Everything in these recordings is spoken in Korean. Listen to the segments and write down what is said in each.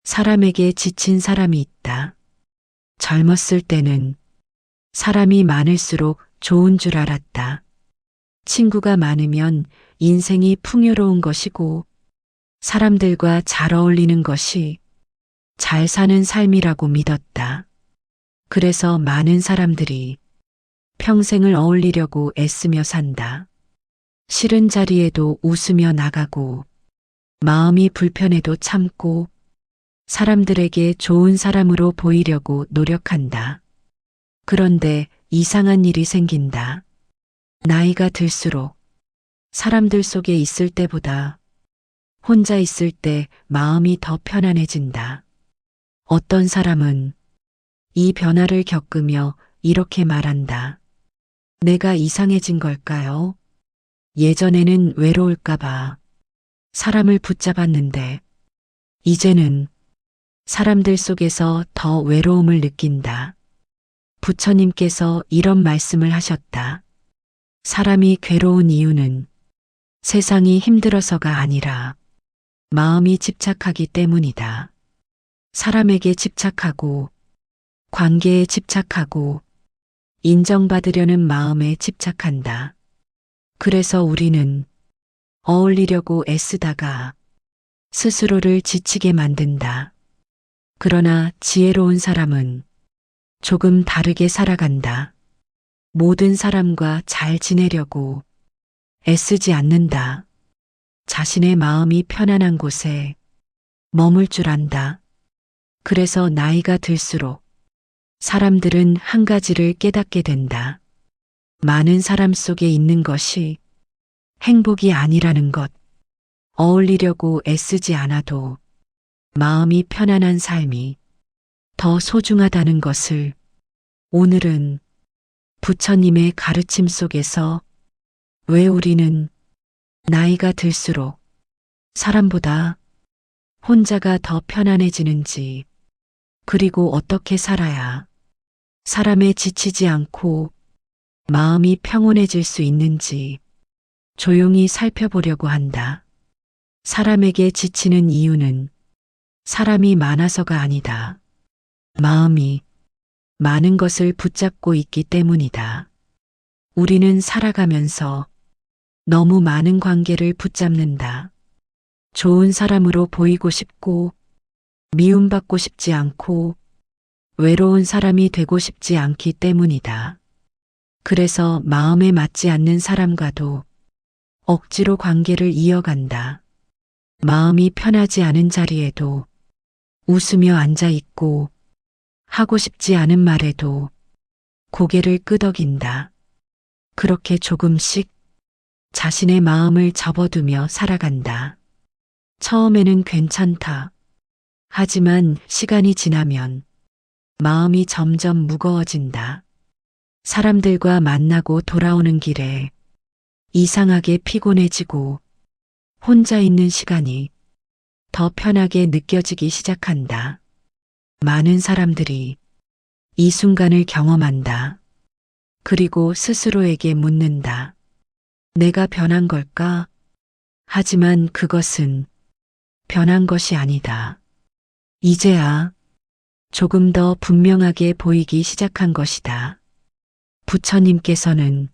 사람에게 지친 사람이 있다. 젊었을 때는 사람이 많을수록 좋은 줄 알았다. 친구가 많으면 인생이 풍요로운 것이고 사람들과 잘 어울리는 것이 잘 사는 삶이라고 믿었다. 그래서 많은 사람들이 평생을 어울리려고 애쓰며 산다. 싫은 자리에도 웃으며 나가고 마음이 불편해도 참고 사람들에게 좋은 사람으로 보이려고 노력한다. 그런데 이상한 일이 생긴다. 나이가 들수록 사람들 속에 있을 때보다 혼자 있을 때 마음이 더 편안해진다. 어떤 사람은 이 변화를 겪으며 이렇게 말한다. 내가 이상해진 걸까요? 예전에는 외로울까봐 사람을 붙잡았는데 이제는 사람들 속에서 더 외로움을 느낀다. 부처님께서 이런 말씀을 하셨다. 사람이 괴로운 이유는 세상이 힘들어서가 아니라 마음이 집착하기 때문이다. 사람에게 집착하고 관계에 집착하고 인정받으려는 마음에 집착한다. 그래서 우리는 어울리려고 애쓰다가 스스로를 지치게 만든다. 그러나 지혜로운 사람은 조금 다르게 살아간다. 모든 사람과 잘 지내려고 애쓰지 않는다. 자신의 마음이 편안한 곳에 머물 줄 안다. 그래서 나이가 들수록 사람들은 한 가지를 깨닫게 된다. 많은 사람 속에 있는 것이 행복이 아니라는 것. 어울리려고 애쓰지 않아도 마음이 편안한 삶이 더 소중하다는 것을 오늘은 부처님의 가르침 속에서 왜 우리는 나이가 들수록 사람보다 혼자가 더 편안해지는지, 그리고 어떻게 살아야 사람에 지치지 않고 마음이 평온해질 수 있는지 조용히 살펴보려고 한다. 사람에게 지치는 이유는 사람이 많아서가 아니다. 마음이 많은 것을 붙잡고 있기 때문이다. 우리는 살아가면서 너무 많은 관계를 붙잡는다. 좋은 사람으로 보이고 싶고 미움받고 싶지 않고 외로운 사람이 되고 싶지 않기 때문이다. 그래서 마음에 맞지 않는 사람과도 억지로 관계를 이어간다. 마음이 편하지 않은 자리에도 웃으며 앉아 있고 하고 싶지 않은 말에도 고개를 끄덕인다. 그렇게 조금씩 자신의 마음을 접어두며 살아간다. 처음에는 괜찮다. 하지만 시간이 지나면 마음이 점점 무거워진다. 사람들과 만나고 돌아오는 길에 이상하게 피곤해지고 혼자 있는 시간이 더 편하게 느껴지기 시작한다. 많은 사람들이 이 순간을 경험한다. 그리고 스스로에게 묻는다. 내가 변한 걸까? 하지만 그것은 변한 것이 아니다. 이제야 조금 더 분명하게 보이기 시작한 것이다. 부처님께서는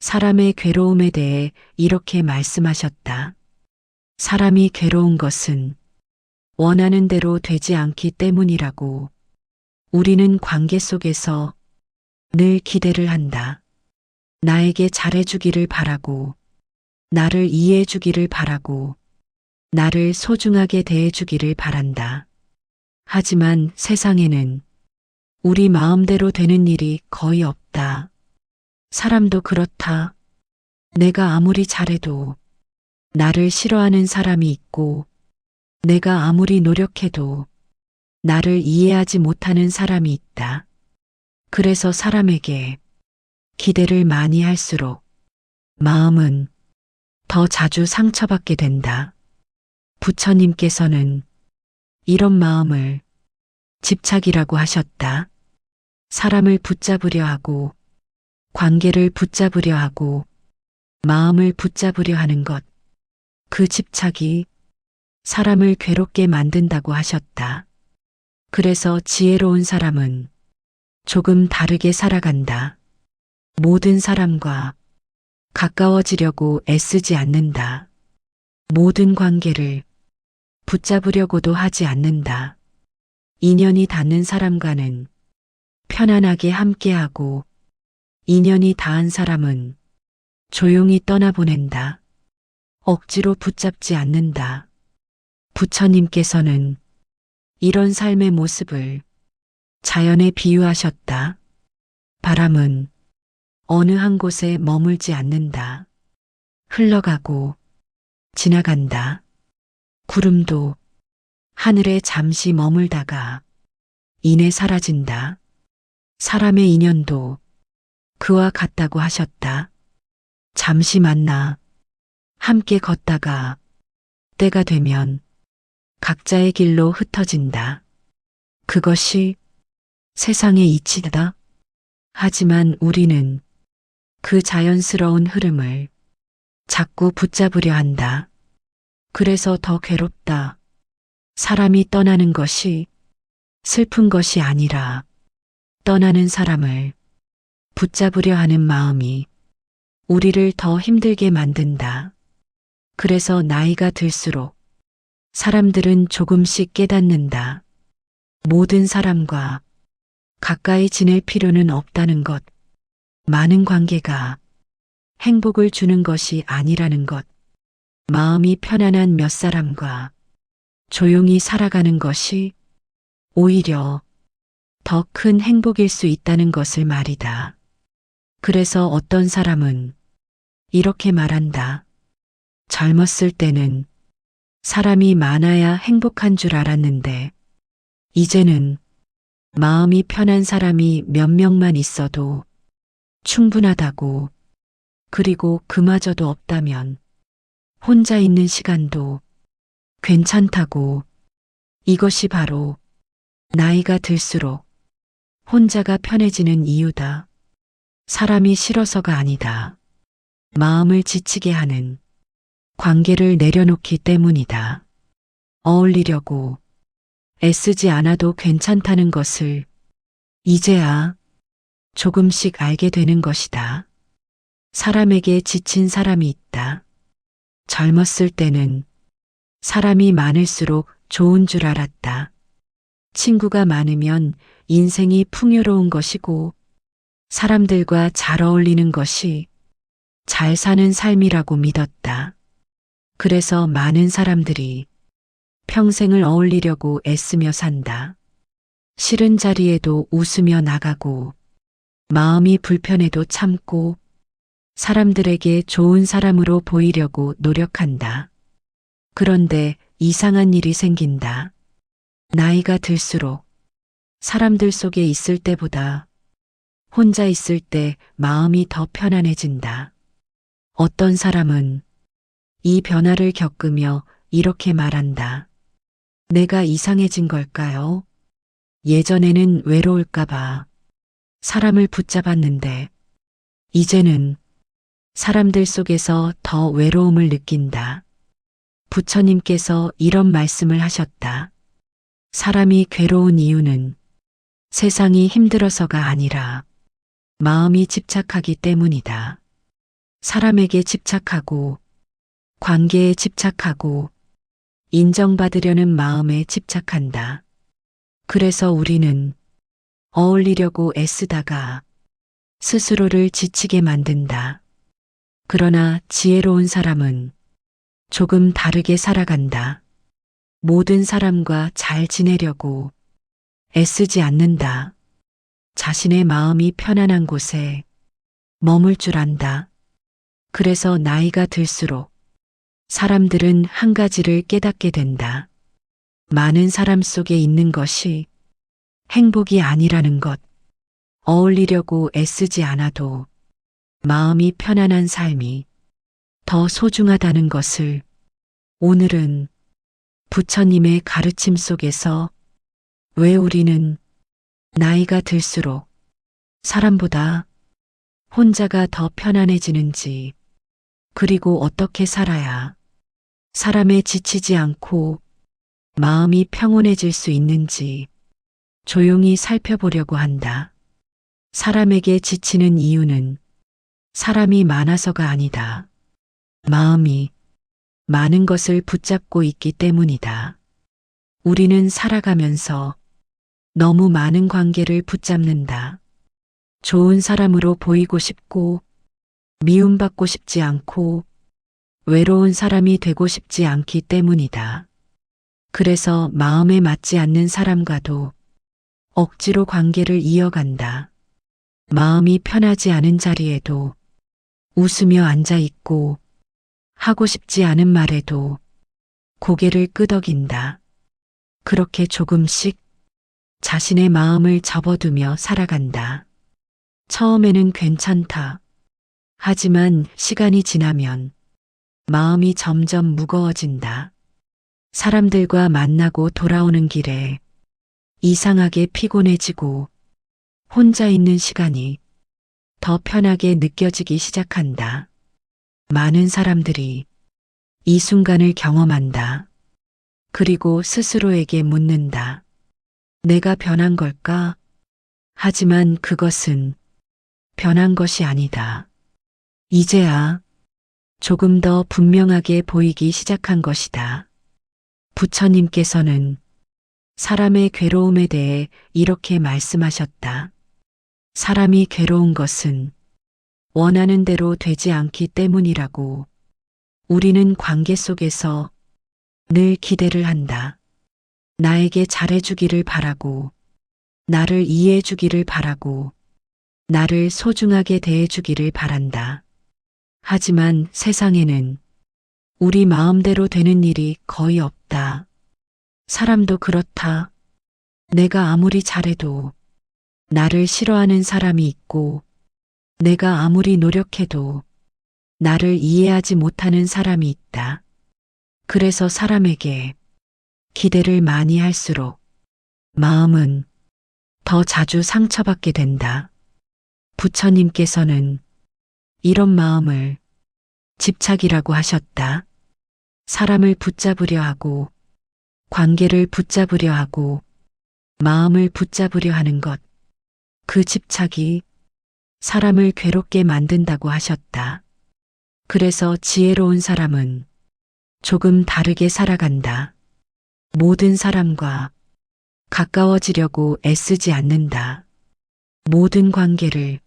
사람의 괴로움에 대해 이렇게 말씀하셨다. 사람이 괴로운 것은 원하는 대로 되지 않기 때문이라고. 우리는 관계 속에서 늘 기대를 한다. 나에게 잘해주기를 바라고, 나를 이해해주기를 바라고, 나를 소중하게 대해주기를 바란다. 하지만 세상에는 우리 마음대로 되는 일이 거의 없다. 사람도 그렇다. 내가 아무리 잘해도 나를 싫어하는 사람이 있고, 내가 아무리 노력해도 나를 이해하지 못하는 사람이 있다. 그래서 사람에게 기대를 많이 할수록 마음은 더 자주 상처받게 된다. 부처님께서는 이런 마음을 집착이라고 하셨다. 사람을 붙잡으려 하고, 관계를 붙잡으려 하고, 마음을 붙잡으려 하는 것. 그 집착이 사람을 괴롭게 만든다고 하셨다. 그래서 지혜로운 사람은 조금 다르게 살아간다. 모든 사람과 가까워지려고 애쓰지 않는다. 모든 관계를 붙잡으려고도 하지 않는다. 인연이 닿는 사람과는 편안하게 함께하고 인연이 닿은 사람은 조용히 떠나보낸다. 억지로 붙잡지 않는다. 부처님께서는 이런 삶의 모습을 자연에 비유하셨다. 바람은 어느 한 곳에 머물지 않는다. 흘러가고 지나간다. 구름도 하늘에 잠시 머물다가 이내 사라진다. 사람의 인연도 그와 같다고 하셨다. 잠시 만나 함께 걷다가 때가 되면 각자의 길로 흩어진다. 그것이 세상의 이치다. 하지만 우리는 그 자연스러운 흐름을 자꾸 붙잡으려 한다. 그래서 더 괴롭다. 사람이 떠나는 것이 슬픈 것이 아니라 떠나는 사람을 붙잡으려 하는 마음이 우리를 더 힘들게 만든다. 그래서 나이가 들수록 사람들은 조금씩 깨닫는다. 모든 사람과 가까이 지낼 필요는 없다는 것. 많은 관계가 행복을 주는 것이 아니라는 것. 마음이 편안한 몇 사람과 조용히 살아가는 것이 오히려 더 큰 행복일 수 있다는 것을 말이다. 그래서 어떤 사람은 이렇게 말한다. 젊었을 때는 사람이 많아야 행복한 줄 알았는데 이제는 마음이 편한 사람이 몇 명만 있어도 충분하다고. 그리고 그마저도 없다면 혼자 있는 시간도 괜찮다고. 이것이 바로 나이가 들수록 혼자가 편해지는 이유다. 사람이 싫어서가 아니다. 마음을 지치게 하는 관계를 내려놓기 때문이다. 어울리려고 애쓰지 않아도 괜찮다는 것을 이제야 조금씩 알게 되는 것이다. 사람에게 지친 사람이 있다. 젊었을 때는 사람이 많을수록 좋은 줄 알았다. 친구가 많으면 인생이 풍요로운 것이고 사람들과 잘 어울리는 것이 잘 사는 삶이라고 믿었다. 그래서 많은 사람들이 평생을 어울리려고 애쓰며 산다. 싫은 자리에도 웃으며 나가고 마음이 불편해도 참고 사람들에게 좋은 사람으로 보이려고 노력한다. 그런데 이상한 일이 생긴다. 나이가 들수록 사람들 속에 있을 때보다 혼자 있을 때 마음이 더 편안해진다. 어떤 사람은 이 변화를 겪으며 이렇게 말한다. 내가 이상해진 걸까요? 예전에는 외로울까봐 사람을 붙잡았는데 이제는 사람들 속에서 더 외로움을 느낀다. 부처님께서 이런 말씀을 하셨다. 사람이 괴로운 이유는 세상이 힘들어서가 아니라 마음이 집착하기 때문이다. 사람에게 집착하고 관계에 집착하고 인정받으려는 마음에 집착한다. 그래서 우리는 어울리려고 애쓰다가 스스로를 지치게 만든다. 그러나 지혜로운 사람은 조금 다르게 살아간다. 모든 사람과 잘 지내려고 애쓰지 않는다. 자신의 마음이 편안한 곳에 머물 줄 안다. 그래서 나이가 들수록 사람들은 한 가지를 깨닫게 된다. 많은 사람 속에 있는 것이 행복이 아니라는 것. 어울리려고 애쓰지 않아도 마음이 편안한 삶이 더 소중하다는 것을 오늘은 부처님의 가르침 속에서 왜 우리는 나이가 들수록 사람보다 혼자가 더 편안해지는지, 그리고 어떻게 살아야 사람에 지치지 않고 마음이 평온해질 수 있는지 조용히 살펴보려고 한다. 사람에게 지치는 이유는 사람이 많아서가 아니다. 마음이 많은 것을 붙잡고 있기 때문이다. 우리는 살아가면서 너무 많은 관계를 붙잡는다. 좋은 사람으로 보이고 싶고, 미움받고 싶지 않고, 외로운 사람이 되고 싶지 않기 때문이다. 그래서 마음에 맞지 않는 사람과도 억지로 관계를 이어간다. 마음이 편하지 않은 자리에도 웃으며 앉아 있고, 하고 싶지 않은 말에도 고개를 끄덕인다. 그렇게 조금씩 자신의 마음을 접어두며 살아간다. 처음에는 괜찮다. 하지만 시간이 지나면 마음이 점점 무거워진다. 사람들과 만나고 돌아오는 길에 이상하게 피곤해지고 혼자 있는 시간이 더 편하게 느껴지기 시작한다. 많은 사람들이 이 순간을 경험한다. 그리고 스스로에게 묻는다. 내가 변한 걸까? 하지만 그것은 변한 것이 아니다. 이제야 조금 더 분명하게 보이기 시작한 것이다. 부처님께서는 사람의 괴로움에 대해 이렇게 말씀하셨다. 사람이 괴로운 것은 원하는 대로 되지 않기 때문이라고. 우리는 관계 속에서 늘 기대를 한다. 나에게 잘해주기를 바라고, 나를 이해해주기를 바라고, 나를 소중하게 대해주기를 바란다. 하지만 세상에는 우리 마음대로 되는 일이 거의 없다. 사람도 그렇다. 내가 아무리 잘해도 나를 싫어하는 사람이 있고, 내가 아무리 노력해도 나를 이해하지 못하는 사람이 있다. 그래서 사람에게 기대를 많이 할수록 마음은 더 자주 상처받게 된다. 부처님께서는 이런 마음을 집착이라고 하셨다. 사람을 붙잡으려 하고, 관계를 붙잡으려 하고, 마음을 붙잡으려 하는 것, 그 집착이 사람을 괴롭게 만든다고 하셨다. 그래서 지혜로운 사람은 조금 다르게 살아간다. 모든 사람과 가까워지려고 애쓰지 않는다. 모든 관계를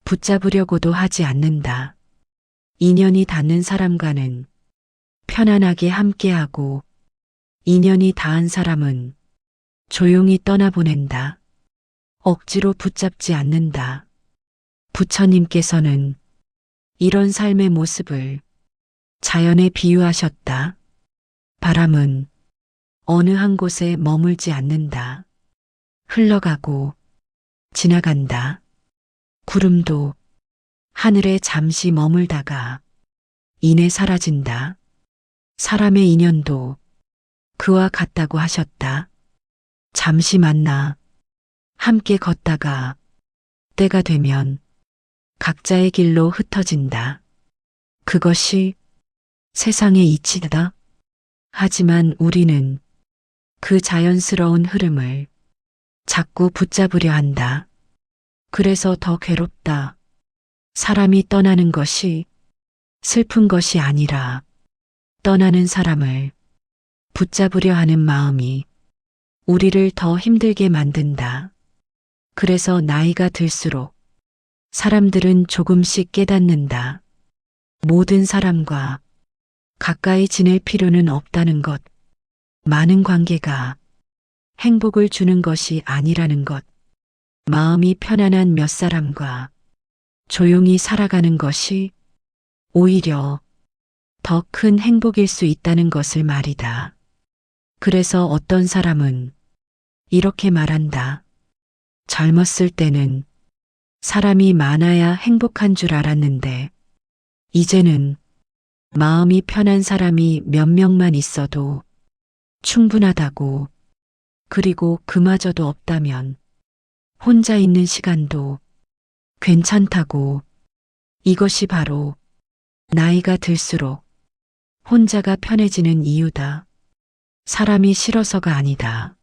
붙잡으려고도 하지 않는다. 인연이 닿는 사람과는 편안하게 함께하고, 인연이 닿은 사람은 조용히 떠나보낸다. 억지로 붙잡지 않는다. 부처님께서는 이런 삶의 모습을 자연에 비유하셨다. 바람은 어느 한 곳에 머물지 않는다. 흘러가고 지나간다. 구름도 하늘에 잠시 머물다가 이내 사라진다. 사람의 인연도 그와 같다고 하셨다. 잠시 만나 함께 걷다가 때가 되면 각자의 길로 흩어진다. 그것이 세상의 이치다. 하지만 우리는 그 자연스러운 흐름을 자꾸 붙잡으려 한다. 그래서 더 괴롭다. 사람이 떠나는 것이 슬픈 것이 아니라 떠나는 사람을 붙잡으려 하는 마음이 우리를 더 힘들게 만든다. 그래서 나이가 들수록 사람들은 조금씩 깨닫는다. 모든 사람과 가까이 지낼 필요는 없다는 것. 많은 관계가 행복을 주는 것이 아니라는 것. 마음이 편안한 몇 사람과 조용히 살아가는 것이 오히려 더 큰 행복일 수 있다는 것을 말이다. 그래서 어떤 사람은 이렇게 말한다. 젊었을 때는 사람이 많아야 행복한 줄 알았는데, 이제는 마음이 편한 사람이 몇 명만 있어도 충분하다고. 그리고 그마저도 없다면 혼자 있는 시간도 괜찮다고. 이것이 바로 나이가 들수록 혼자가 편해지는 이유다. 사람이 싫어서가 아니다.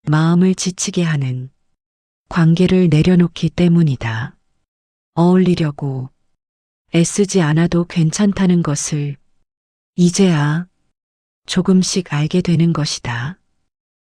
마음을 지치게 하는 관계를 내려놓기 때문이다. 어울리려고 애쓰지 않아도 괜찮다는 것을 이제야 조금씩 알게 되는 것이다.